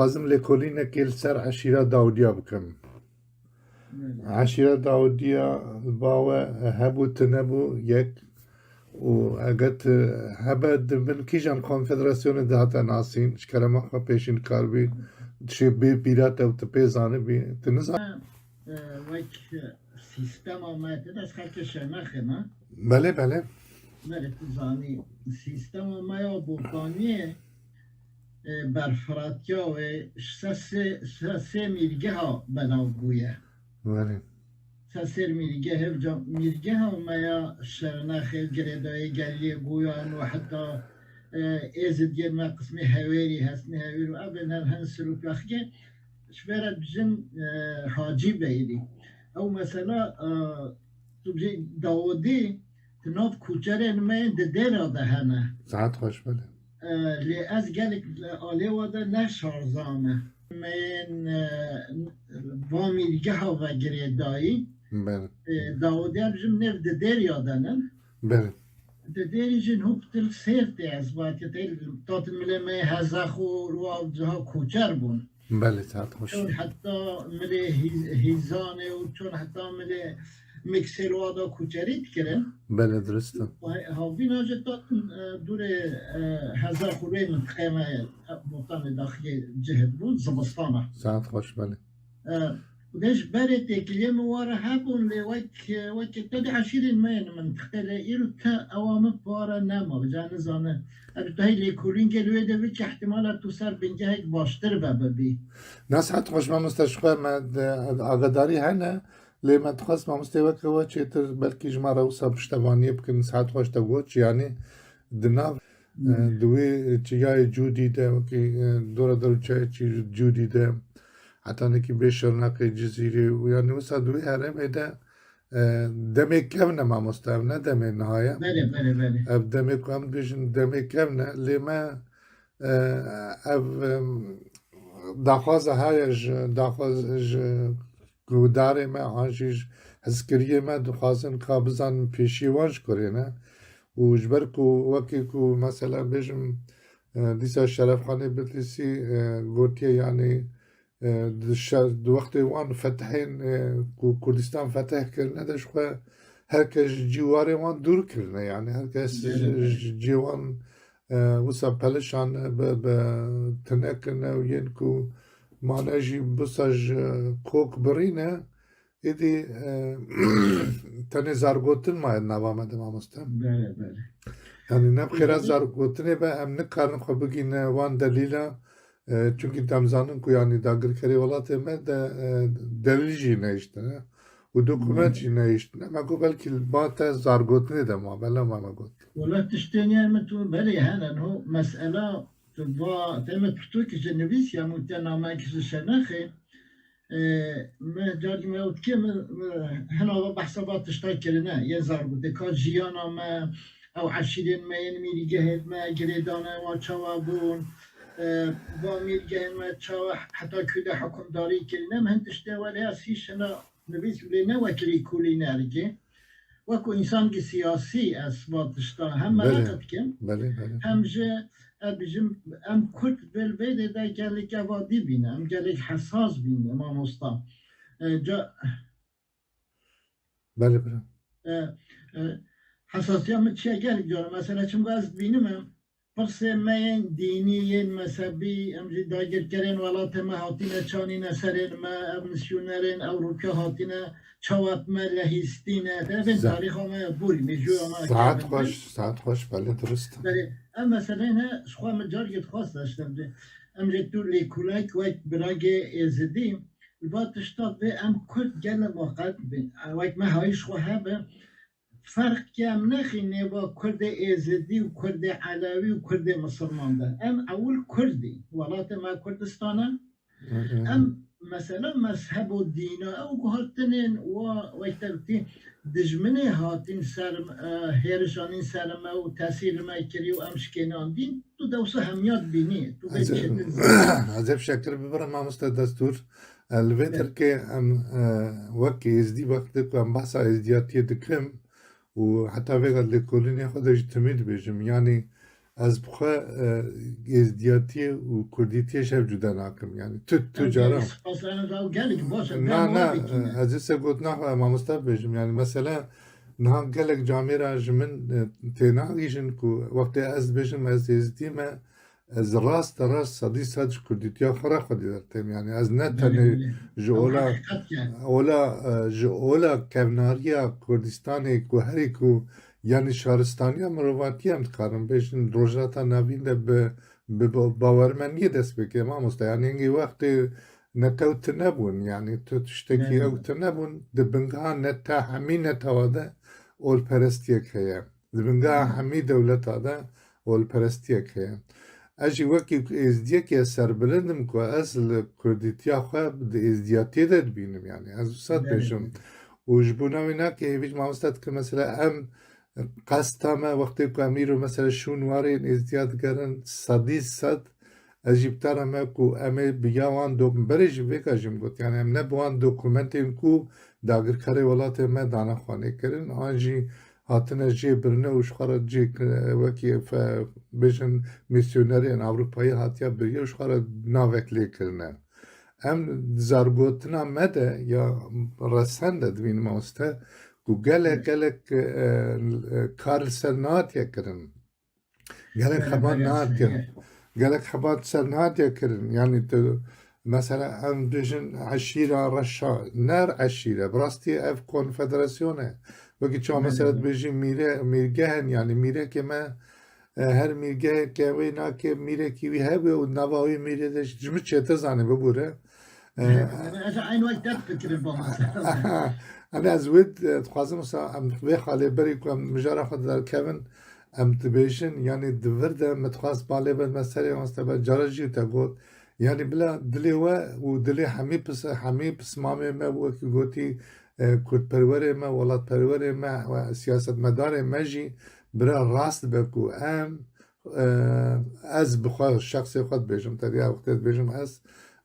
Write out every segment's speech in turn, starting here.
دخوازم لکولینه کل سر عشیره داودیا بکم عشیره داودیا باوه هبو تنبو یک و اگت هبد من کیجان کنفدراسیون دهاتا ناسین شکرم اخوا پیشین کار بی تشی بی بیرات او تپیزانه بی تنزا وک سیستم آمده دست خلق شنخه نه؟ بله بله بله تزانی سیستم آمده بوکانیه برفراتیا و سه میرگه ها بناو بویه بله سه میرگه ها آمده شنخه گردای گلیه بویان و حتی ایزد یر ما قسمی هویری هست هویری و ابن هن سلوک وقتی شبرد بجن حاجی بیری او مثلا تو بجی داودی تناف کوچرین من دیر دهنه ساعت خوش بله لی از گلک آلی واده نشارزانه من وامیرگه ها و گریدایی بله داودی هم بجم نف دیر یادنن بله ديري جن هو بتل سيرتي عزبات يتل طاط الملمي هزاخو رواب جها كوچر بون بله ساعت خوش چون حتى ملي هيزانه وچون حتى ملي مكسر وادا كوچريت كرن بله درسته هاوين اجا طاط دور هزاخو روي منطقه ما بوطان داخلي جهد بون زبستانه ساعت خوش بله وداش باري تكلي موارا هابون لي وك تدي عشرين مين منطقة لإيرو تا أوام بارا نما بجان زانه أبتهي لي كولين قالوا يدا بك احتمالات توصل بنجا هيك باشتر بابي نه ساعت خوش ما مستشفى ما آگاداری هنه لی ما تخص ما مستوى كوا چیتر بلکی جماره و سب پشتوانی بکن ساعت خوش تا گوچ یعنی دنا دوی چیای جودی ده وکی دور چی جودی ده حتی نکی بیشرناک جزیره و یعنی وسط دوی هرم ایده دمی کمنه ما مستوى نه دمی نهایه بله اب دمی کم بیشن دمی کمنه لی ما اب داخواز گوداره ما آنجیش هزکریه ما دخوازن کابزان پیشیوانش کنه نه و جبر کو وکی کو مثلا بیشم دیسا شرف خانه بتلیسی گوتیه یعنی دو وقت وان فتحین کو کردستان فتح کرنه دش خواه هرکس جیواره وان دور کرنه یعنی هرکس جیوان وسا پلشان به تنکرنه و ین کو مانجی بساج کوک برینه ایدی تنه زارگوتن ماید نوامده ما مستم بله yani ne bxira zargotine be em nikarin xwe bigîn wan delîla çünkü demzanin ku yani dagirkerê welatê me de delîl jî nehîştine û dokument jî nehîştine me got belkî ba te zargotinê de ma bela me got ولا تشتني متو بلي هنا هو مسألة تبغى تم بتوك جنبيس يا متنا ما كيس الشناخي ما جاج ما وتكم هنا بحسابات تشتاك لنا يزار بدك جيانا ما او عشرين ما ينمي جهد ما جريدانا وشوابون وامير جهد ما تشوا حتى كده حكم داري كلنا ما هنتشتا ولا اسيش انا نبيس لنا وكري كولي نارجي وكو انسان سياسي اسباب تشتا هم ملقت كم بله هم جه بجم ام كنت بالبيت دا قالك وادي بينا ام قالك حساس بينا ما مستا جا بله حساسية متشي قالك جانا مثلا كم قاس بينما فرصة ما ديني مذهبي ام جي داير كرين ولا تما هاتينا چاني نسرين ما مسيونرين او روكا هاتينا چوات ما لهستينا تابن تاريخ ما بوري مجو ما ساعت خوش بله درست بله ام مثلا هنا شخوا مجال قد خاص داشتم ام جي تور لي كولاك وقت براغي ازدي البات تشتاق به ام كل جل وقت بين وقت ما هاي شخوا هبه فرق كم نخينه با كرد ازدي وكرد علوي وكرد مسلمان ده ام اول كردي ولات ما كردستانه ام مثلا مذهب و دينا او هاتنين وقتلتي دجمنه هاتين سر هيرشانين سرما و تاثير ما كري و امشكينان دين تو دوسه هميات بيني تو عزب شكر ببرا ما مستدستور الوتر كي ام وكي ازدي وقتك ام بحثا ازدياتي دكم و حتى وقت لكوليني خودش تميد بيجم يعني از بخوا ازدیاتی و کردیتی شب جدا ناکم یعنی تو جارم سپاسانه راو گلک باشه نه از این گوت نه ما مستف بجم یعنی مثلا نه گلک جامعه را جمن تناقیشن کو وقتی از بجم از ازدی ما از راست صدی صد کردیتی خرا خودی درتم یعنی از نه تنه اولا کبناریا کردستان کو هری کو یعنی شهرستانی مروتی هم تکارم بشن روزاتا نوین به باورمندی دست بکیم ما مست یعنی اینگی وقتی نتوت نبون یعنی تو تشتکی اوت نبون دبنگاه نتا همی نتواده اول پرستیه که دبنگاه همی دولت آده اول پرستیه که اجی وکی ازدیه که سر بلندم که اصل کردیتیا خواه ازدیاتی داد بینم یعنی از وسط بشم وجبوناوی نه که هیچ مامستاد که مثلا ام قصدامه وقتی که امیرو مثلا شونوارین ازدیاد گرن صدی صد اجیبتر همه کو امه بیاوان دو برش بکشیم گفت یعنی ام نبوان دوکومنتین کو داگر کاری ولات ما دانه خانه کردن آنجی هاتنه جی برنه وش خارج جی وکی بجن میسیونرین اروپایی هاتیا بریه وش خارج ناوکلی کردن ام زارگوتنا مده یا رسنده دوین ماسته کو گلک کارل سرنات یکرن گلک خبان نات کرن گلک خبات سرنات یکرن یعنی تو مثلا ام بجن عشیره رشا نر عشیره براستی اف کنفدراسیونه وقتی چون مثلا بجی میرگهن یعنی میره که ما هر میرگه که وینا که میره کی وی هبه و نواوی میره دش جمع چته زنه ببوره این وقت دست بکرد با مثلا انا از ود تخوازم مثلا ام به خاله بری کنم مجاره خود در کون ام تبیشن یعنی دورده متخواست باله بد مثلا مثلا جارجی تا گفت یعنی بلا دلی و دلی همی پس مامه ما و کی گوتی کرد پروره ما ولات پروره ما و سیاست مدار ما جی برا راست بکو ام از بخواه شخصی خود بیشم تری وقتی بیشم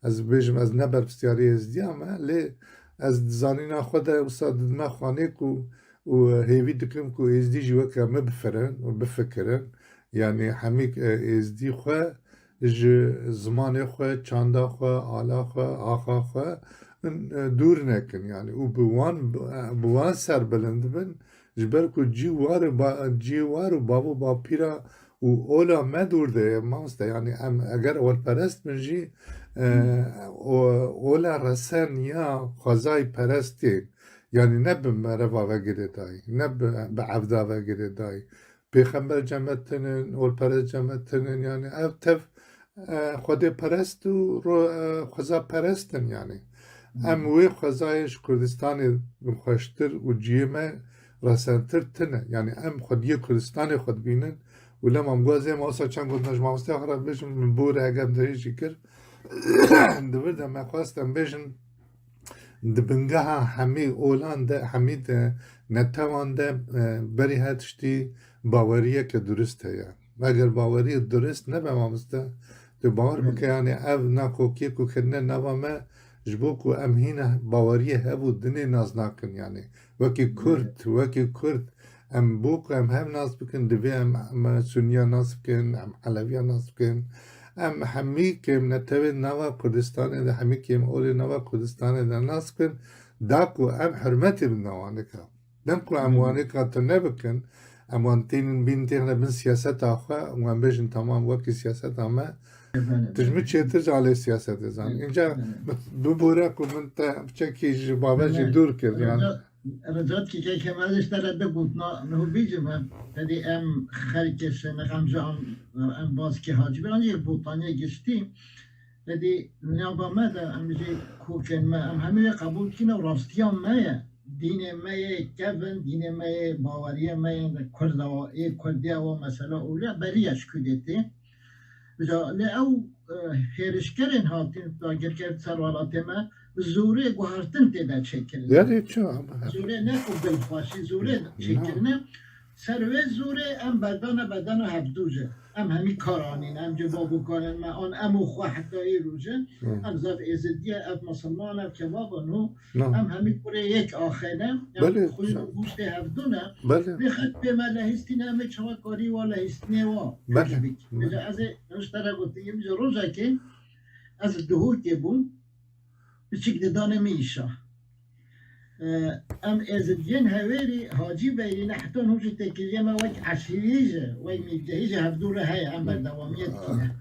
از بیشم از نبر بسیاری از دیامه لی از زانینا خود استاد ما خانه کو و هیوی دکم کو ازدی جوا که ما بفرن و بفکرن یعنی همی ازدی خواه زمان خواه چاندا خواه آلا خواه آخا خواه دور نکن یعنی و بوان سر بلند بن جبر کو جیوار و بابو با پیرا و اولا ما دور ده ماست یعنی اگر اول پرست منجی اولا رسن یا خزای پرستی یعنی نه به مروا وگیره دای نه به عبدا وگیره دای پیغمبر جمعتنن اول پرست جمعتنن یعنی افتف خود پرست و خزا پرستن یعنی ام وی خزایش کردستان خوشتر و جیمه رسنتر تنه یعنی ام خودی کردستان خود بینن ولم ام گوزه ما اصلا چند گفت نجم آمسته آخر بشم من بور اگم دریشی کر دورده ما خواستم بشن دبنگه همی اولان ده همی ده نتوان ده بری هتشتی باوریه که درسته یا اگر باوریه درست نبه آمسته تو باور بکه یعنی او ناکوکی که کنه نوامه جبو کو ام هینه باوریه هبو دنی ناز ناکن یعنی وکی کرد ام بوک ام هم ناز بکن دوی ام سنیا ناز بکن ام علویا ناز بکن ام همی که نتوی نوا کردستان ده همی که اولی نوا کردستان ده ناز بکن دا کو ام حرمتی بن نوانکا دم کو ام وانکا تنه بکن ام وانتین بین تیغنه بین سیاست آخوا و ام بجن تمام وکی سیاست آمه تجمع چیتر جالی سیاست ازان اینجا دو بوره که من تا بچکی جبابه جی دور کرد یعنی رجعت که کمالش داره بگوت نه بیجم هم تدی ام خرکش نقمجه ام باز که حاجی بران یک بوتانیه گشتیم تدی نیابا مده ام جی کوکن ما ام همه قبول کنه و راستیان مایه دین مایه کبن دین مایه باوریه مایه کردی و مثلا اولیا بریش کدیتی لی او هیرشکرین هاتین داگر کرد سروالات ما زوره گوهرتن تیده چکرنه یعنی چه؟ زوره نه او بلخواشی زوره چکرنه سروه زوره ام بدن هفدوجه ام همی کارانین ام جوابو کارن ما آن امو خو حتایی روزه ام زاف ازدیه ام مسلمان ام کبابانو نه ام همی کوره یک آخره بله ام خوی گوشت هفدونه بله بخد به من لهستین همه چما کاری و لهستینه و بله بجا از نشتره گفتیم بجا روزه که از دهو که بون بچیک ددانه میشه ام ازدین هویری حاجی بیری نحتون هوش تکیه ما وک عشیریجه وی میجهیجه هفدوره های ام بردوامیت کنه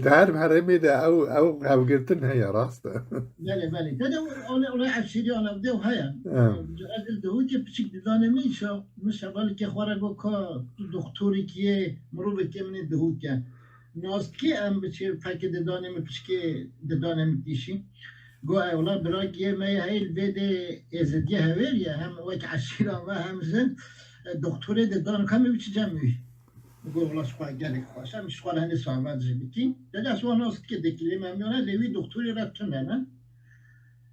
تعرف حرمي ده او هوجرتن هي راسته بله تدا اولا عشیری آن بده و هیا از دهو که بچیک ددانه میشه مشه بالی که خواره گو که دکتوری که مروبه که من دهو که ناست که ام بچه فکر ددانه می پچکه ددانه میتیشی گو اولا برای یه می هیل بده ازدیه هویریه هم وک عشیران و هم زن دکتور ددان کمی بچه جمعی گو اولا شخواه گلی خواهش هم شخواه هنی صحبت جبیتی دیگه سوال هست که دکیلی ممیانه لیوی دکتوری رفتنه نه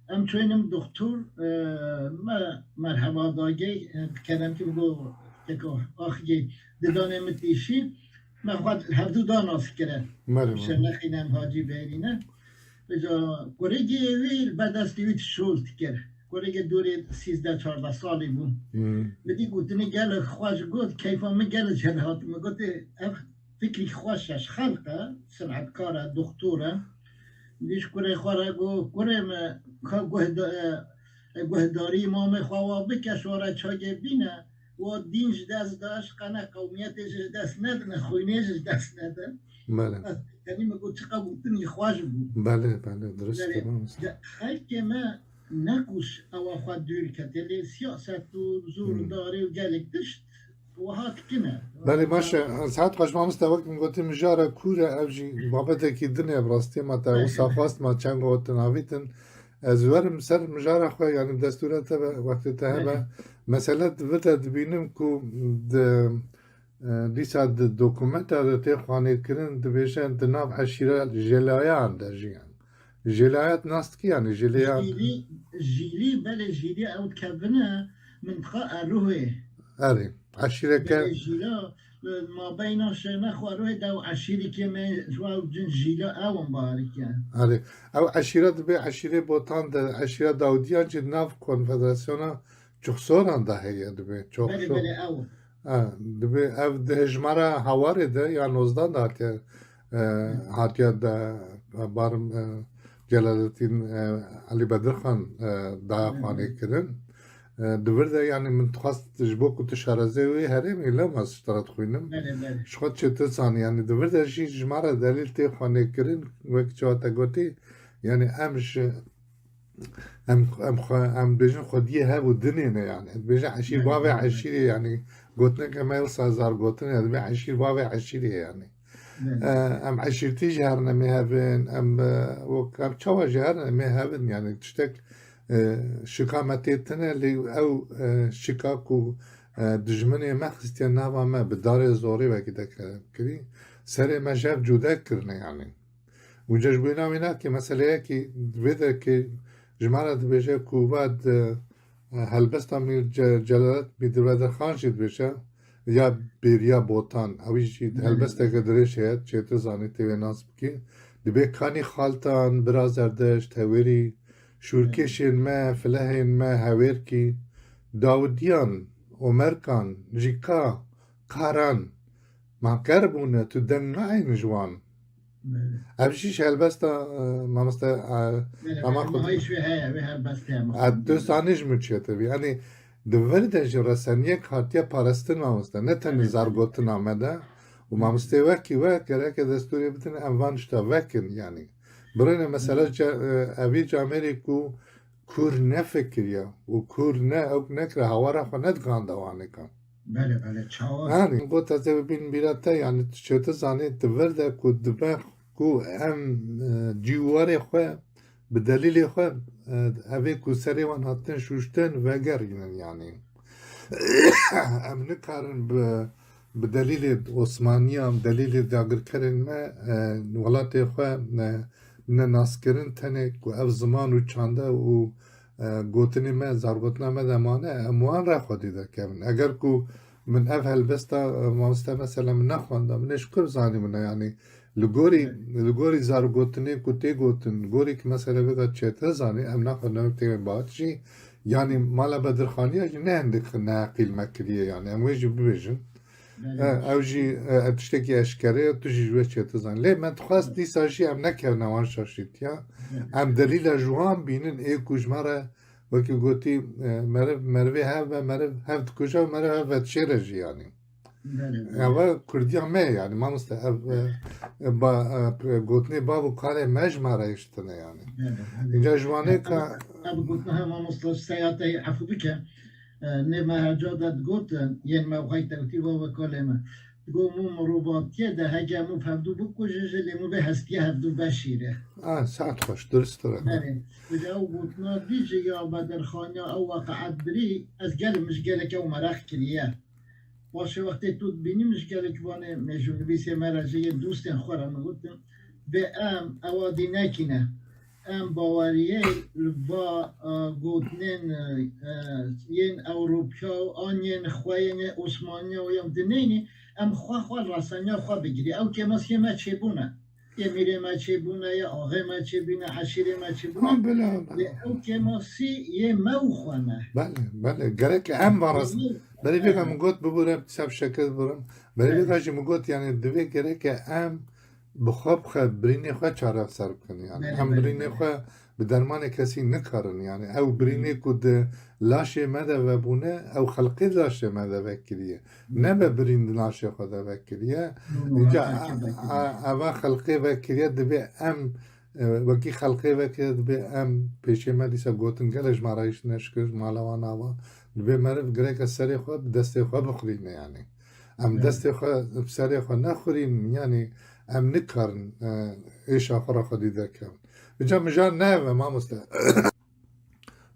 ام چوینم دکتور مرحبا داگه بکرم که بگو آخی ددانه متیشی من خواهد هفدو داناس کرد بشه نخینم حاجی برینه بجا گرگی ویل بعد از دیوید شولت کرد گرگ دوری 13-14 سالی بود بدی گوتنی گل خواهش گفت کیفا می گل جلهات می گفت فکری خواهشش خلقه صنعتکاره دکتوره دیش گره خواره گره گهداری امام خواه بکش واره چاگه بینه و دینش دست داشت قنه قومیتش دست ندن خوینهش دست ندن بله یعنی مگو چقدر گفتنی خواهش بود بله درست خیلی ما نکوش او خود دور کتلی سیاست و زور داره و گلک دشت و هات کنه بله باشه ساعت خوش ما مستوقع میگوتی مجاره کوره اوجی بابت کی دنیا براستی ما تا او سافاست ما چند گوت ناویتن زورم سر مجاره خو یعنی دستورات وقت ته مثلا وقت ببینم کو دیسا دوکومنت ته خانه کردن دبیشن تناب عشیره جلایان درجیان جلایات ناست کی یعنی جلیان جیلی بله جیلی او کبنه منطقه اروه آره عشیره که جیلا ما بین شما خواره دو عشیری که من جوال جن جیلا اون باریکن آره او عشیره به عشیره بوتان ده عشیره داودیان چه ناف کنفدراسیونا چخسوران ده هیه دبی چخسور بله او دبی او ده هجماره هواره ده یا 19 ده هاتیا ده بارم جلالتین علی بدرخان ده خانه کردن دورده یعنی من تخواست تجبو کت شارزه وی هرم ایلام از اشترات خوینم شخواد چطور سانی یعنی دورده شی جماره دلیل تی خانه کرن وقت چواتا گوتی یعنی امش ام بیشن خودیه ها و دنی نه یعنی بیشن عشیر باوی عشیری یعنی گوتنه که میل سازار گوتنه یعنی عشیر باوی عشیری یعنی ام عشیرتی جهر نمی هفن ام چوا جهر نمی هفن یعنی تشتک شکامتیتنه لی او شکاکو دجمنی مخستیا نوا ما بدار زوری وکی دکرم کری سری مجاب جدا کرنه یعنی و جشبوینا وینا که مسئله که ویده که جمعه بیشه کوباد هلبستا می جلالت بیدر خان شید بیشه یا بیریا بوتان اویشی هلبستا که درش هید چه تو زانی تیوی ناس بکی دبی کانی خالتان برازردش تاویری شورکشین ما فلهین ما هاویر کی داودیان عمرکان جیکا قاران ما کربونه تو دنگای نجوان ابشیش هلبستا ما مستا ما خود دوستانیش میچه بی یعنی دوردش رسانیه کارتیا پارستن ما مستا نه تنی زارگوتن آمده و ما مستا وکی که دستوری بتن انوانشتا وکن یعنی برای مثلا اوی جامعه کو کور نفکریه و کور نه او نکره هواره خو ندگان دوانه کن بله چاوار یعنی گوت از بین بیرته یعنی چطور زنی دورده کو دبه کو هم جیواره خو به دلیل خو اوی کو سری وان هاتن شوشتن وگر یعنی ام نکارن به دلیل عثمانی هم دلیل داگر کردن ما ولات خو نه ناسکرین تنه کو اف زمان و چانده و گوتنی ما زارگوتنا ما دمانه اموان را خودی ده کردن اگر کو من أفهل بستا مامستا مثلا من نخوانده منش كر زاني منه يعني لغوري زار گوتني كوتي گوتن غوري که مثلا بگا چه زاني ام نخوانده تيم باتشي يعني مالا بدرخانية نه عندك ناقل مكرية يعني ام ويجي ببيجن او جي تشتكي اشكالية تجي جوه چه زاني ليه من تخواست دي ساشي ام نكرنا وان شاشيت يا ام دليل جوان بينن اي كوجمارا وكي قلتي مروي هاف دكوجا ومروي هاف تشيرجي يعني اول كرديا ما يعني ما مستحب قلتني بابو قال مجمع يشتنا يعني اینجا جوانه که اب قلتها ما مصلش سياتي عفو بك نما هجادت قلت ين ما بغيت ترتيبه وكلمه تقول مو مروبات كده هجا مو فهمدو بكوجج اللي مو بهستيه هفدو بشيره ساعت خوش درست داره وده او قلتنا ديجي يا بدر خانيا او وقعت بري از قال مش قالك او مراخ كريا باشه وقتی تو بینی مش قالك وانه مجون بيسي مراجي دوستن خورم قلتم به ام اوادي ناكينه ام باوریه با گوتنین ین اوروپیا آن ین خوین عثمانی و یم دنینی ام خواه رسانیا خواه بگیری او که ماسی ما چه بونه یه میره ما چه بونه یا آغه ما چه بونه عشیره ما چه بونه او که ماسی یه مو خوانه بله گره که ام بارست بلی بگم گوت ببورم سب شکل برم بلی بگم گوت یعنی دوی گره که ام بخواب برینی خواه چاره سر کنی یعنی هم برینی خواه به درمان کسی نکارن یعنی او برینی کد لاشه مده و بونه او خلقی لاشه مده وکریه نه به برین لاشه خود وکریه اینجا او خلقی وکریه دبی ام وکی خلقی وکریه دبی ام پیشه مدیسا گوتن گلش مرایش نشکر مالوان آوا دبی مرف گره که سری خواه دست خواه بخورین یعنی ام دست خواه سری خواه نخورین یعنی ام نکارن ایش آخر خودی دکن بجا مجال نه و ما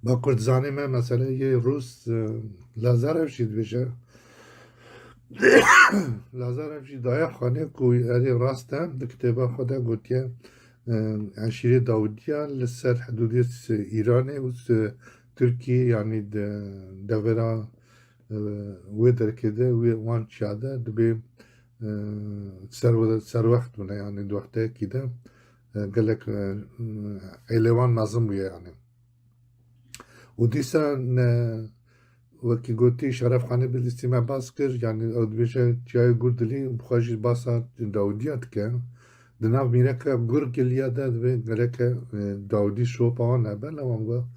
با کردزانی من مثلا یه روز لازر افشید بشه لازر افشید دایه خانه کوی اری راستم ده کتابه خوده گوتیه عشیره داودیه لسر حدودیت ایرانه و ترکیه یعنی دورا ویدر کده وان چیاده دبی سر وقت بونه يعني دو وقته كده قال لك ايلوان معظم يعني وديسا وكي قلتي شرف خاني بالاستماع باسكر يعني او دبيشا جاي قلت لي بخاجي باسا داوديات كان دناف ميركا بقرق اللي ده قال لك داودي شو بانا بلا وانغا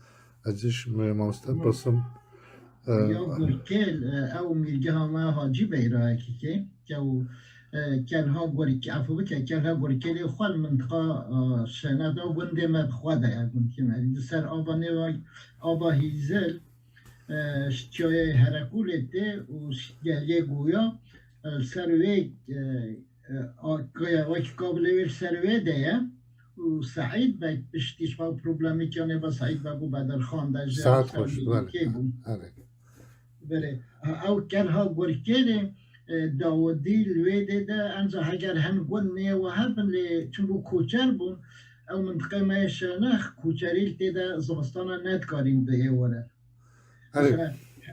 ازش ما مستبصم یا گرکل او میرگه ما حاجی بیراه که کلها گرک عفو بکه کلها گرکلی خوال منطقه شنه دا گنده مبخواده یا گنده مدید سر آبا نواج آبا هیزل شتیای هرکولته و گلیه گویا سروی وکی قابله ویر سروی ده و سعید باید پشتیش با پروبلمی کنه با سعید با بدر خان در ساعت خوش بله او کلها گرکلی داودی لویده ده انزا هگر هم گونه و هبن لی چونگو کوچر بون او منطقه مایشنخ کوچریل تیده زغستانا ندکاریم ده وره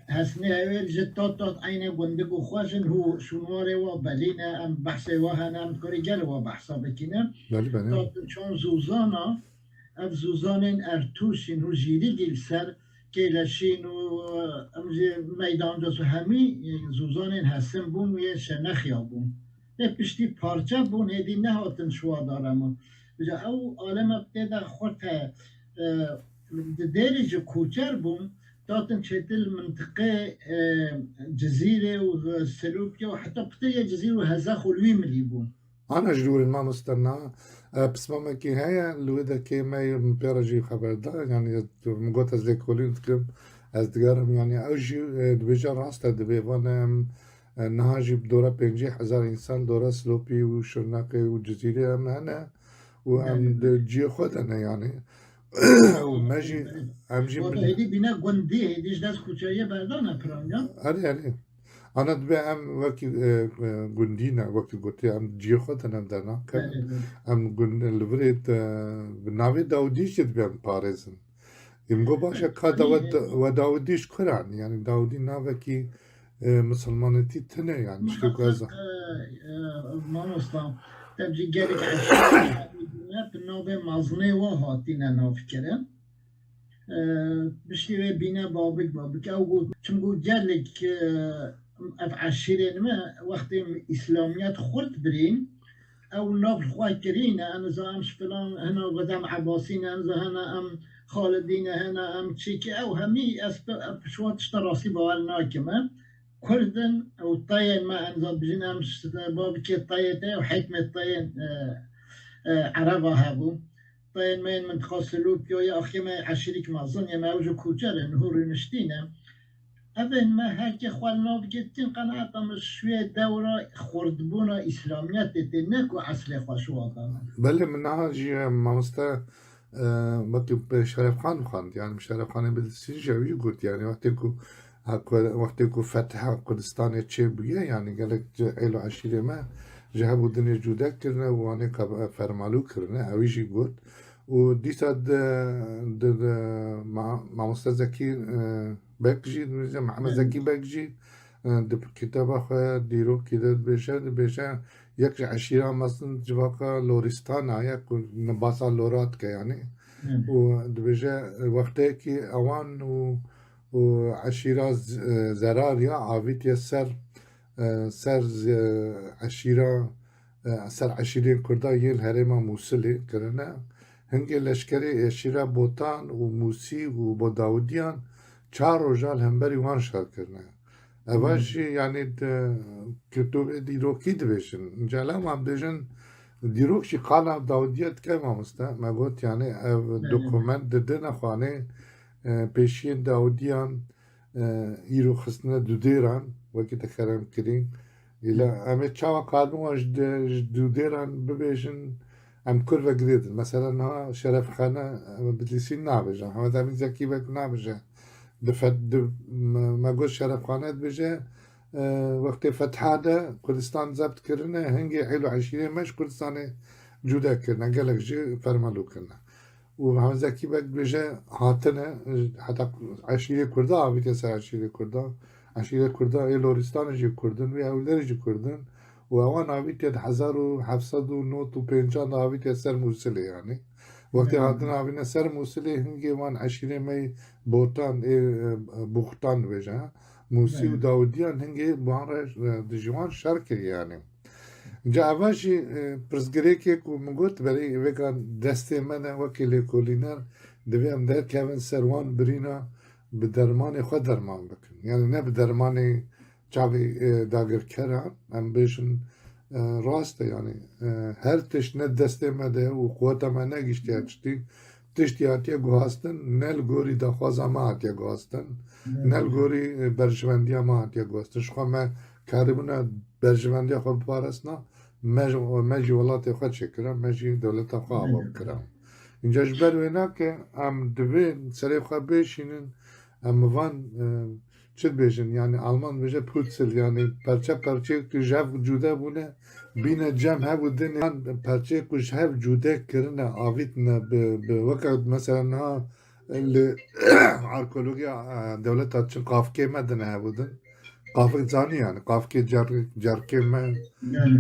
هسنه اویل جتات عین گنده گو خوشن هو شنواره و بلینه ام بحثه و هنم کاری گل و بحثا بکنه تاتن چون زوزانا اف زوزانین ارتوشین هو جیری گیل سر کلشین و میدان جاسو همی زوزانین هستن بون و یه شنخیا بون به پشتی پارچه بون هدی نه هاتن شوا دارم بجا او عالم ابتدا خورت دیرج کوچر بون داتن چهتل منطقه جزیره و سلوکیا و حتی بطه جزیره و هزا خلوی ملی بون أنا جدول ما مستنى بس ما كي هيا لويدا كي ما يمبرجي خبر ده يعني مقوت از ليكولين تكلم از دقارم يعني أوجي دبيجا راستا دبيبانا نهاجي بدورة 50,000 إنسان دورة سلوبي وشرناقي وجزيرة أم هنا وأم جي خودنا يعني وماجي أمجي هدي بنا قندي هديش ناس كوچاية بردانا برانيا أري أنا دبي أم وكي قندينا وكي قلتي أم جي خودنا دانا أم قند الفريد بناوي داوديش دبي أم باريزن يمقو باشا كا وداوديش كران يعني داودي ناوكي مسلمانەتی تنە یان شتێک محقق مامۆستا دەبجی گەلێک عەشیرە ناوبێ مازنێ وا هاتینە ناوفکرە بشتێ بینە بابک ئەو چونگو گەلێک ئەف عەشیرێنمە وەختێ ئیسلامیەت خورد برین ئەو ناوخوا کرینە ئەنزا ئەمش فلان هەنا غەدەم عەباسینە ئەنزا هەنا ئەم خالدینە هەنا ئەم چێکی ئەو هەمی شوا تشتە ڕاستی باوەر ناکەمە كردن او طين ما انزل بجنا مش بابك الطين ده وحكم الطين عربة هابو طين مين من تخاصلوب يا اخي ما عشريك ما ظن يا ما وجه كوجر نهور نشتينا ابن ما هيك اخواننا بجتين قناعة مش شوية دورة خردبونا اسلاميات تنك وعسل خوشواطا بله منها جي مامستا مكتوب شرف خان خاند يعني شرف خان بالسير جاوي قلت يعني وقتی که فتح کردستان چه بوده یعنی گلک ایلو عشیره ما جهبو دنیا جدا کرنه و آنه فرمالو کرنه اویجی بود و دیتا مامستا زکی بکجی محمد زکی بکجی دب کتاب آخه دیرو کداد بشه یک عشیره مثلا جواقع لورستان آیا که نباسا لورات که یعنی و دبشه وقتی که اوان و عشيرة زراريا عافيتيا سر عشيرة سر عشيرين كردا يل هرما موصلي كرنا هنگي لشكري عشيرة بوتان وموسي وبوداوديان چار رجال همبري وان شار كرنا اواجي يعني كتب ديروكي دبشن جالا ما بجن ديروك شي قانا داوديات كما مستا ما قلت يعني دوكومنت ددنا خانه پیشین داودیان ایرو خستنه دو دیران وکی تکرم کرین ایلا امی چاوا قادموش دو دیران ببیشن ام کل و گریدن مثلا ها شرف خانه بدلیسین نابجه همه دامین زکی بک نابجه ما گوش شرف خانه بجه وقتی فتحه ده کردستان زبط کرنه هنگی حیلو عشیره مش کردستان جدا کرنه گلک جه فرمالو کرنه ومحمد زكي بك بيجا هاتنا حتى عشيرة كردا عبيت يسار عشيرة كردا إيه لورستان جي كردن ويا أولاد جي كردن وأوان عبيت يد 1709 عبيت يسار موصلة يعني وقت هاتنا عبينا سر موصلة هنجي وان عشيرة مي بوتان إيه بوختان بيجا موسي وداوديان هنجي بارش دجوان شركة يعني جا اواشی پرسگریکی که مگوت برای وکان دسته من وکیل کولینر دویم در کهون سروان برینا به درمان خود درمان بکن یعنی نه به درمان چاوی داگر کران ام بیشن راسته یعنی هر تش نه دسته مده و قوتا من نگیشتی هچتی تشتی هاتیه گوهستن نل گوری دخوازا ما هاتیه گوهستن نل گوری برشوندی ما هاتیه گوهستن شخوا ما کاربونا برجمندی خواب پارسنا مجی ولات خود شکرم مجی دولت خواب بکرم اینجا جبر وینا که ام دوین سری خواب بیشینن ام وان چه بیشن یعنی آلمان بیشه پوتسل یعنی پرچه که جف جوده بونه بین جمع هبو دن پرچه که جف جوده کرنه آویت نه به وقت مثلا ها ارکولوژی دولت ها چون قافکه مدنه هبو دن قافك زاني يعني قافك جاركي ما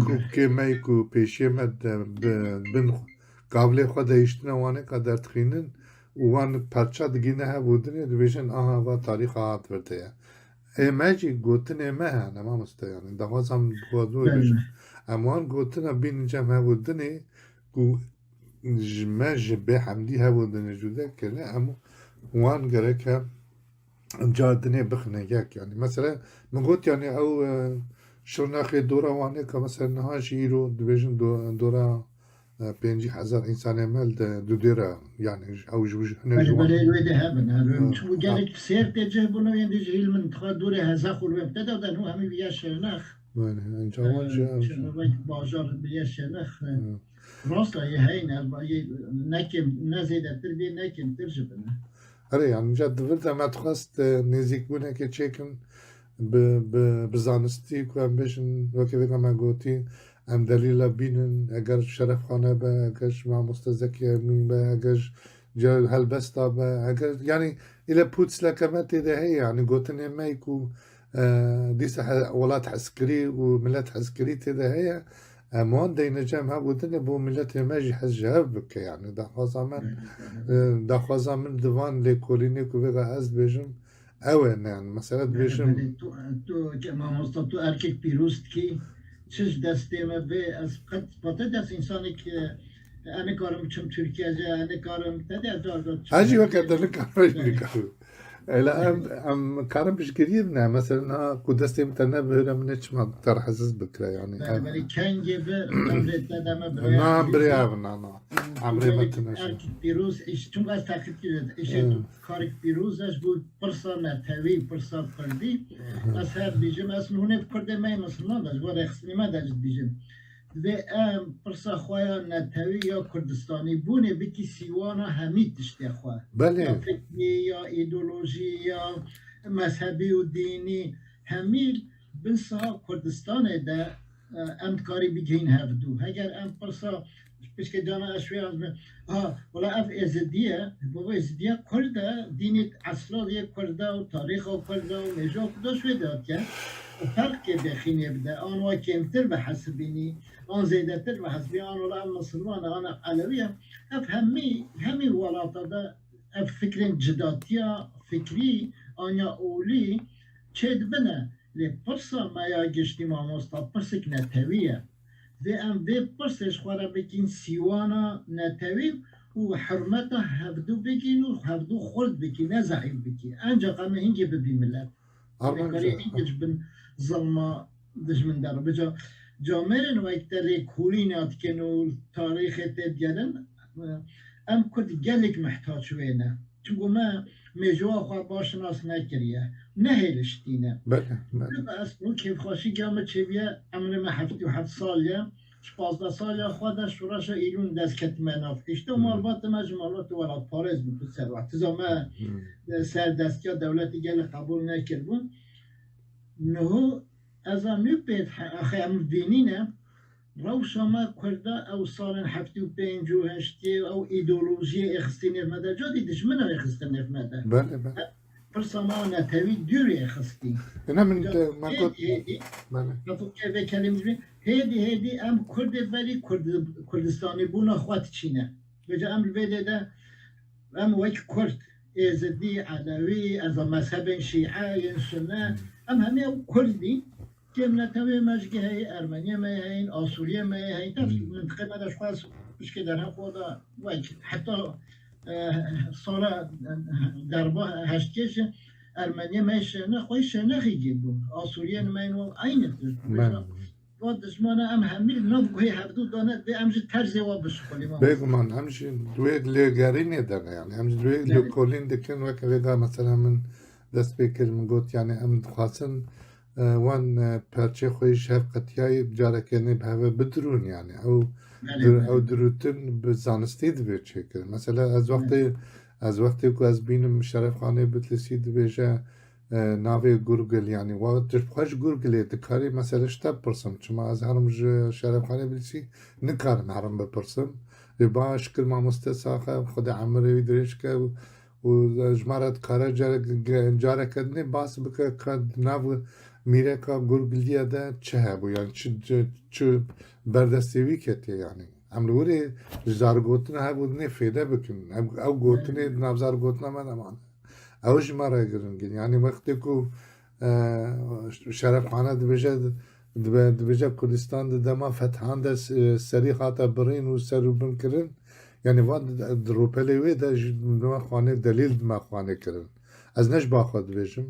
كوبكي ما يكو بيشي ما بن قابلي خدا يشتنا وانا قدر تخينن وان پرچا دگينها بودني دويشن آها و تاريخ آهات ورده يا اي ماجي قوتن اي ما هانا ما مستا يعني دخوازم بوادو بيشن اموان قوتنا بين جمها بودني كو ما جبه حمدي ها بودني جوده كلا امو وان قريكا جادني بخنه ياك يعني مثلا من قلت يعني او شرناخي دورا وانه كمثلا نها شيرو دبيجن دورا 50,000 انسان عمل دو ديرا يعني او جوج مجبوري الويد هابن شو قالك سير تجهبنا يندي جيل من دوري هذا خل وابتدى ده هو هم بيا شرناخ وين ان شاء الله شنو بازار بيا شرناخ راسلا يهين نكم نزيد التربيه نكم ترجبنا آره yani جد ما تخواست نزیک بونه که چکن بزانستی که هم بشن وکی بگم گوتی هم دلیل بینن اگر شرف خانه به اگر ما مستزکی امین به اگر جل هلبستا به اگر یعنی الى پوتس لکمت ده هی یعنی گوتن امی کو ديس ولات عسكري وملات عسكري تدا هي موان دي نجام ها بودن بو ملت ماجي حز جهاب بك يعني دا خوازا من دوان ليكوليني كوفيغا از بيجم اوين يعني مثلا بيجم بله تو که ماموستا تو erkek پیروست کی چش دسته ما به از قد پاته دست انسانی که انا کارم چم ترکیه جا انا کارم تده از دار هاجي وقت دلك عرفش نكاو لا ام كارم بش قريبنا مثلا كو دستي متنا بهنا منش ما ترى حسس بكره يعني ولی کنگه بر امرت دادم برای نعم بريابنا نعم عمري ما تنشي erkek پیروز ایش چون از تاکید کرد ایش تو کارک پیروزش بود پرسا نتوی پرسا کردی از هر بیجم از نونه کرده می مثلا داشت و رخصنی ما داشت بیجم و پرسا خوایا نتوی یا کردستانی بونه بکی سیوانا همید تشتی خواه یا بله فکری یا ایدولوژی یا مذهبی و دینی همید بنسا کردستان ده امکاری بگین هفدو اگر ام پرسا پیش که جانا اشوی از من ولی اف ازدیه بابا ازدیه کرده دینی اصلا دیه کرده و تاریخ و کرده و نجا کدا شوی داد که فرق که بخینه بده آن وا کمتر به حسبینی آن زیده تر به حسبی آن ولی ام مسلمان آن علویه اف همی ولاتا ده اف فکر جداتیا فکری آنیا اولی چید بنه لی پرسا ما یا گشتی ماموستا پرسک نتویه و ام وی پرسش خواره بکین سیوانا نتوی و حرمتا هفدو بکین و هفدو خورد بکین نه زعیب بکین انجا قامه هنگی ببی ملت بکاری هنگیش بن ظلما دجمن دارو بجا جامرن و اکتر کولینات کنو تاریخ تدگرن ام کد گلک محتاج شوینه چونکو ما مجوا خواه باشناس نکریه نه هلشتینه بله بله اصلا کیف خوشی که همه چه بیه امر ما 77 سالیه 15 سالیه خودش شورش ایرون دست کت مناف اشته و مالبات مجموعات ولاد پارز بود ثروت زما سر دستیا دولتی گل قبول نکردون نه از امی پید اخی ام دینینه روشا ما کرده او سال 75 و 8 او ایدئولوژی اخستین مده جادی دشمنه اخستین مده بله بله پرسما نتوی دوری اخستی انا من ما كنت هیدی بله نفو که به کلمه جمعی هیدی ام کرد ولی کردستانی بونا خوات چینه بجا ام البیده ده ام وک کرد ازدی علوی از مذهب شیعه سنه ام همه او کردی که نتوی مجگه های ارمنیه می هین آسوریه می هین تفصیل منطقه مدش خواست بشکه در هم خدا وک حتی سال دربا هشتکش ارمنیه میشه نه خویش نخیگی بود آسوریه نمینو اینه من و دشمنه ام همیل نبگوی هفدو دانه به امج طرز و بشکلی ما بگو من همش دوی لگرینی داره يعني همش دوی لکولین دکن و که ویدا مثلا من دست بکر من گوت يعني ام خاصن وان پرچه خویش هف قطیای بجاره کنی به هوا بدرون يعني او دروتن به زانستی دبیر چه کرد مثلا از وقتی که از بینم شرف خانه بتلسی دبیجه ناوی گورگل يعني وقت خوش گورگلی دکاری مثلا شتاب پرسم چما از هرم شرف خانه بتلسی نکارم هرم بپرسم باش کل ما مستساخه خود عمری ویدریش که و جمارت کارا جاره کدنی باس بکه کد ناو میره که گورگلیه ده چه هبو يعني چه بردستیوی کتی يعني عملوری جزار گوتنه هبو نفیده بکن او گوتنه نابزار گوتنه من امان اوش مرة يقرنجين يعني وقتكو شرف خانه دبجه كردستان دما فتحان ده سري خاطر برين و سرو بنكرن يعني واد دروبلي وي ده دما خانه دليل دما خانه كرن از نش باخد بيجم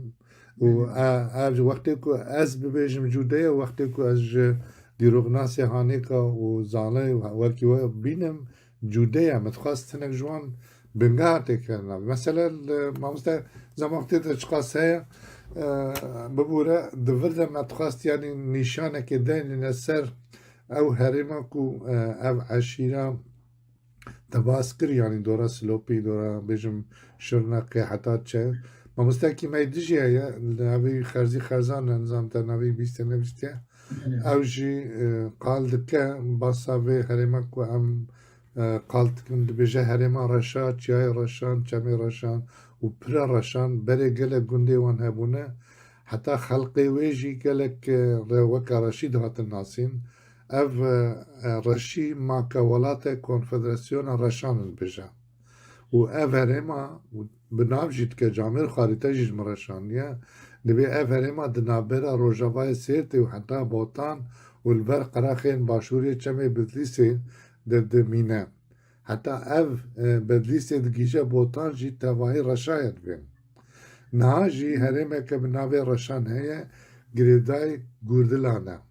و از وقتكو از ببيجم جودية وقتكو از ديروغناسي هانيكا و زاني وركي و بينم جودية متخواستنك جوان بنگاهی کردن مثلا ماموستا زمان وقتی اشخاص هیا ببوره دورده متخواست یعنی نشانه که دین نسر او هرما کو او عشیره تباس کر یعنی دورا سلوپی دورا بجم شرنقی حتی چه ماموستا کی میدیجی هیا نوی خرزی خرزان نظام تا نوی بیسته نویسته او جی قال دکه باساوی هرما کو ام قالت كن بجه هرما رشان چای رشان چمی رشان و پر رشان بره گله گنده وان هبونه حتى خلقي ويجي قالك وكا رشيد هات الناسين اف رشي مع كوالات كونفدراسيون رشان البجا و اف هرما بنافجيت كجامير خارطة جيج مرشانية نبي اف هرما دنابرا روجافاي سيرتي وحتى بوطان والبر قراخين باشوري چمي بدليسي ضد مينا حتى اف بدليسي دقيجة بوطان جي تواهي رشايت بين نهاجي هرما كبناوي رشان هي قريداي قردلانا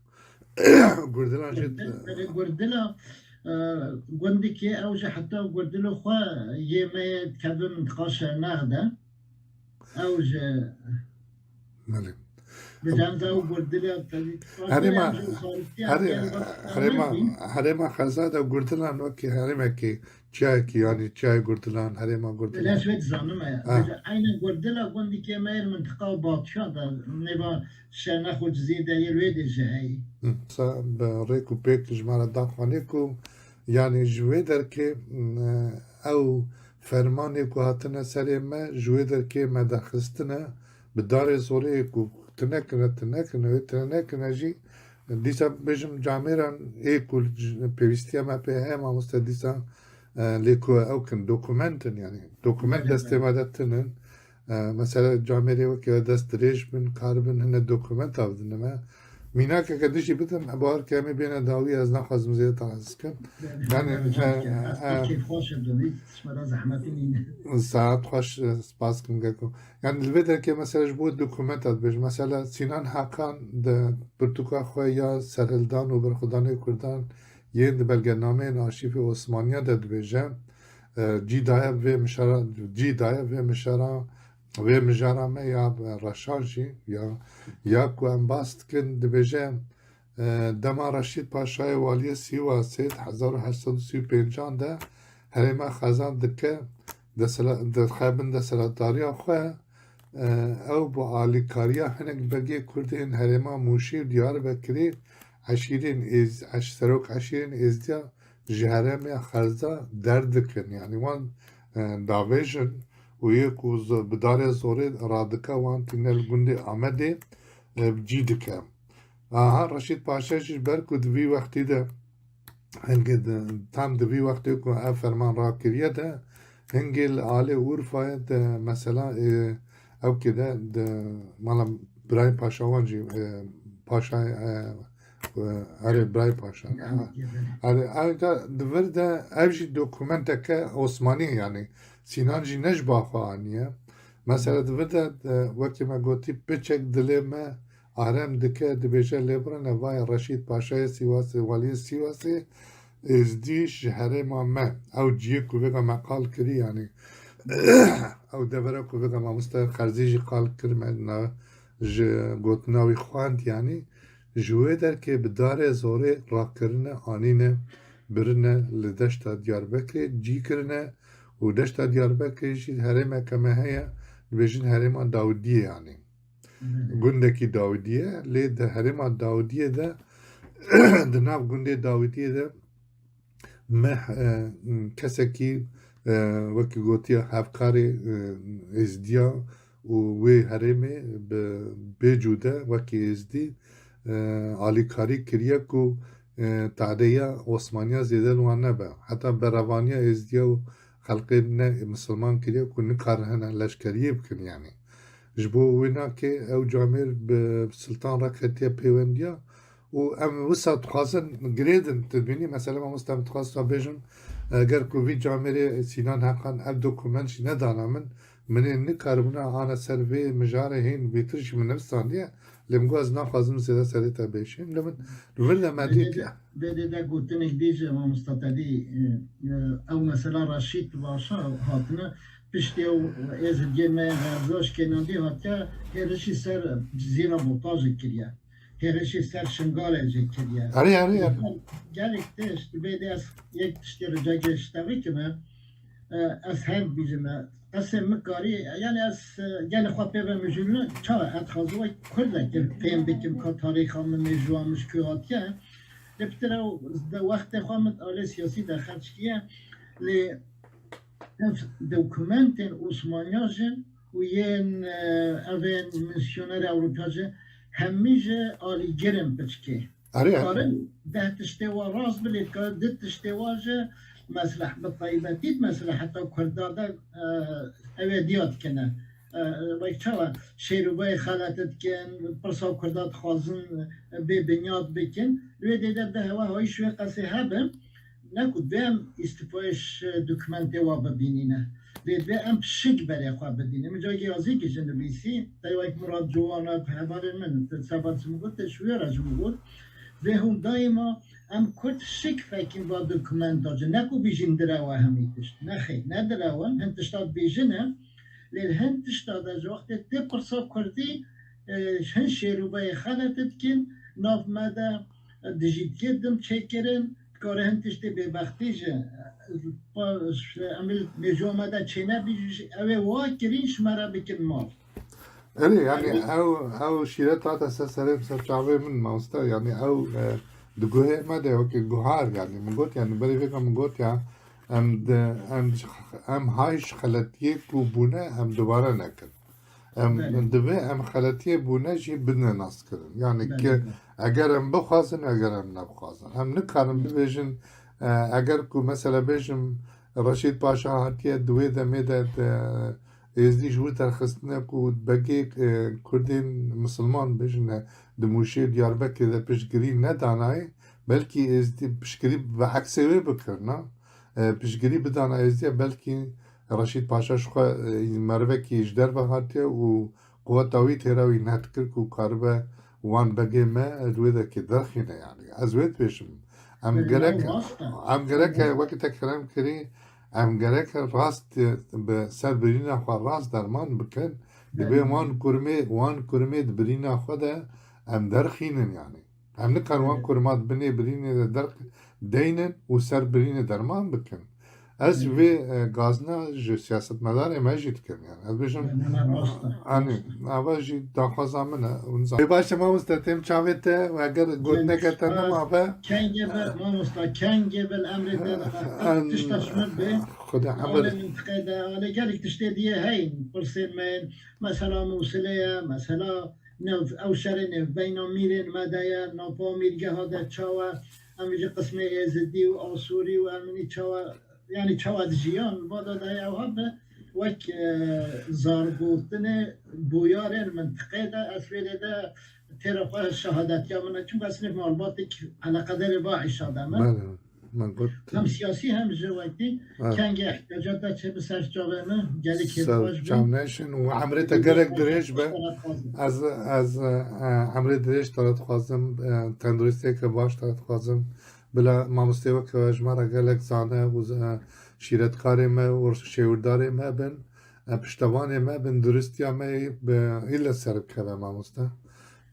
قردلان جد قردلا قندكي أوجه حتى قردلا خوا يما تكذب نتقاشى ناخده أوجه مالي بجانزا وقردلا هرما خزادة قردلان وكي هرما كي چای يعني چای قردلان هرما لا قردلان شوية زانم عين قردلا قندكي ما المنطقة وباطشة نبا شناخد زيادة يلويد الجهاي سا بريكو بيك جمالة داخوانيكو يعني جويدر كي او فرمانيكو هاتنا سريما جويدر كي مدخستنا بدار زوريكو تنكنا جي ديسا بجم جاميران ايكو بيوستيا ما بيهما مستديسا ليكو او كن دوكومنتن يعني دوكومنت استمادتن مثلا جاميري وكي دست ريش من كاربن هنا دوكومنت افدنما ميناك قديش بدن عبار كامي بين داوي از نخواز مزيد تحسكن يعني كيف خوش الدنيا تشمر زحمتين ساعات خوش سپاس کن گکو يعني الفيدر كي مثلا جبو دوكومنتات بيج مثلا سينان حاكان ده برتوكا خويا سرلدان و برخداني كردان ين ده بلغنامه ناشيف عثمانيا ده بيجا جي دايا و مشارا جي دايا و مشارا و مجارا ما يا رشانجي يا كو امباست كن ده بيجا دما رشید پاشای والی سیوا سید 1835 ده هرما خزان دکه ده خابن ده سلطاری خواه او با آلیکاریا هنگ بگی کردین هرما موشی دیار بکری عشیرین ازدیا جهرم یا خرزا درد کن یعنی وان داویجن و یک بدار زوری رادکا وان تینل گنده آمده بجی دکه رشید پاشاش برکو دوی وقتی ده هنگه tam دوی وقتی که فرمان را کریه ده هنگه آله اورفای ده مثلا او که ده مالا برای پاشاوان جی پاشا اره برای پاشا اره دور ده او جی دوکومنت که عثمانی یعنی سینان جی نش باخوانیه مثلا دور ده وقتی ما گوتی بچک دلی ما آرام دکه دبیجه لیبرن وای رشید پاشای سیواسی والی سیواسی ازدی شهره ما او جیه که بگه مقال کری یعنی او دبره که بگه ما مستقل خرزی جی قال کر من گوتناوی خواند یعنی جوه در که بداره زوره را کرنه آنینه برنه لدشتا دیار بکری جی کرنه و دشتا دیار بکری جی هرمه کمه هیا دبیجن هرمه داودیه یعنی گندکی داودیه لی ده هرما داودیه ده ده ناف گنده داودیه ده مح کسکی وکی گوتیا هفکاری ازدیا و وی هرمه بجوده وکی ازدی آلیکاری کریه کو تعدیه عثمانیا زیده لوان نبه حتی بروانیا ازدیا و خلقی مسلمان کریه کو نکارهن لشکریه بکن یعنی جبو وینا که او جامیر به سلطان را کتیه پیوندیا و ام وسا تخوازن گریدن تبینی مثلا ما مستم تخواست تا بیجن اگر که وی جامیر سینان حقان اب دوکومنتش ندانا من نکاربونا آنا سر وی مجاره هین بیترش من نفستان دیه لمگو از نخوازم زیده سری تا بیشیم لمن رویل مدی ده گوتنک دیجه ما مستطدی او مثلا رشید باشا هاتنه پشتی او از دیمه غرزاش کنندی هاتیا هرشی سر زیرا بوتاج کریه هرشی سر شنگال کریه آره گلک تشت بیده از یک تشتی رجا گشتوی که من از هر بیجمه از مکاری یعنی از گل خواه پیوه مجلونه چا ادخازوی کرده که پیم بکم که تاریخ هم مجوامش که هاتیا لبتره وقت خواه مت آله سیاسی در خرچ کیه لی دوکومنتن عثمانیاجن و ین اوین منسیونر اروپا همیشه آلی گرم بچکه آره کارن ده تشتوا راست بلید که ده تشتوا جه مثلا بطایبتید مثلا حتی کرداده اوه دیاد کنه وقت چوا شیروبای خالتت کن پرسا کرداد خوازن به بنیاد بکن روی دیده به هوا های شوی قصه هبم نکود بهم استفایش دکمنتی و ببینینه به ام شک برای خواب بدینه مجایی یازی که جنبیسی تایوایک مراد جوانا پهبار من سبات سمگود تشویه راجمگود و هم دایما ام کرد شک فکر با دکمنت داجه نکو بیجین دراوه همیتش نخی ندراوه هم تشتاد بیجنه لیل هم تشتاد از وقت تی پرسا کردی هن شیروبای خالتت کن ناف مده دیجیت کردم چکرن کار هنتشتی به بختیجه عمل نجومه چینه بیش اوه وای کرینش مرا بکن مال آره يعني او شيرات طلعت اساس سلام شعبي من ماوستا يعني او دقوه ما ده اوكي جوهار يعني من قلت يعني بري فيك من قلت يعني ام هايش خلتيه بونا ام دوباره نكن ام دبي ام خلتيه بونا جي بدنا ناس كرن يعني ك اگر ام بخوازن اگر ام نبخوازن هم نكارم بيجن اگر کو مثلا بيجم رشید پاشا هاتیه دوی دمیده ازدی جور ترخستنه کو بگی کردین مسلمان بجنه دموشی دیاربکر ده پشگری ندانای بلکی ازدی پشگری به عکسوی بکرنا پشگری بدانای ازدی بلکی رشید پاشا شخوا مروه کی اجدر و هاتیه و قوات تاوی تیراوی نتکر کو کاربه وان بگی ما دوی ده که درخینه يعني ازوید پیشم ام گرک وقت کلام کری ام گرک راست به سر برین خوا راست درمان بکن دبی وان کرمه برین خوا ده ام درخینن يعني ام نکن وان کرمات بنی برین درخ دینن و سر برین درمان بکن از وی گازنا جو سیاست مدار ماجید کن يعني از بیشم آنی آواجی داخوازا منه اونزا باشه ما مستتیم چاویته و اگر گود نکتن ما با کنگه بل ما مستا کنگه بل امر ده تشتشمر به خدا آن عمر منطقه ده آن گلک تشتی دیه هین پرسین من مثلا موصله مثلا نف او شر نف بینا میرین مدایا ناپا میرگه ها ده چاوا امیجا قسمه ازدی و آسوری و امنی چاوا يعني چاوا دجیان بادا ده او هبه وك زارگوتن بویار منطقه ده اسویل ده ترقه شهادت یا من چون اصلا معلوماتی که على قدر باعث آدمه من قلت هم سیاسی هم جوایتی کنگ احتیاجات ده چه بسر جاوه گلی که باش بین چامنشن و عمرت گرک درش به از عمرت درش تارت خوازم تندرستی که باش تارت خوازم بلا مامسته و که اجماع گلک زانه و شیرت کاری ما و شیورداری ما بن پشتوانی ما بن درستی ما به ایل سرب که مامسته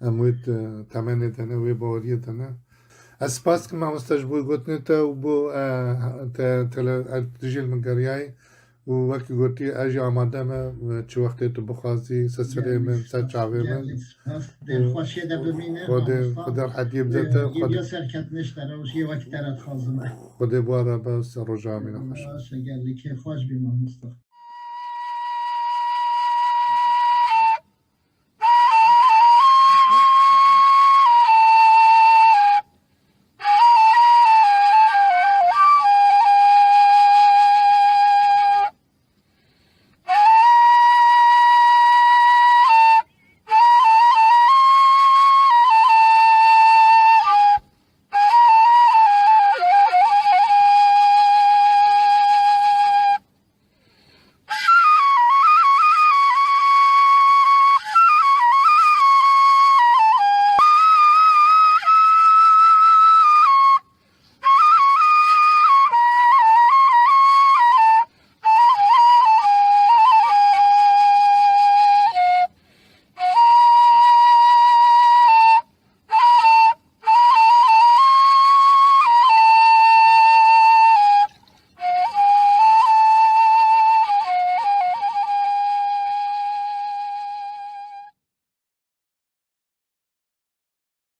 امویت تمنی تنه و باوری تنه از پاس که مامستش بود گوتنی تا و بو تجیل من گریای و وقتی گوتی اجی آماده ما چه وقتی تو بخوازی سسری من سچاوی من دلخوشی ده ببینه خدا حدیب دته خدا سرکت نشتره و یه وقت طرف خازمه خدا بارا بس رجا می نخوش باشه گلی که خوش بیم مصطفی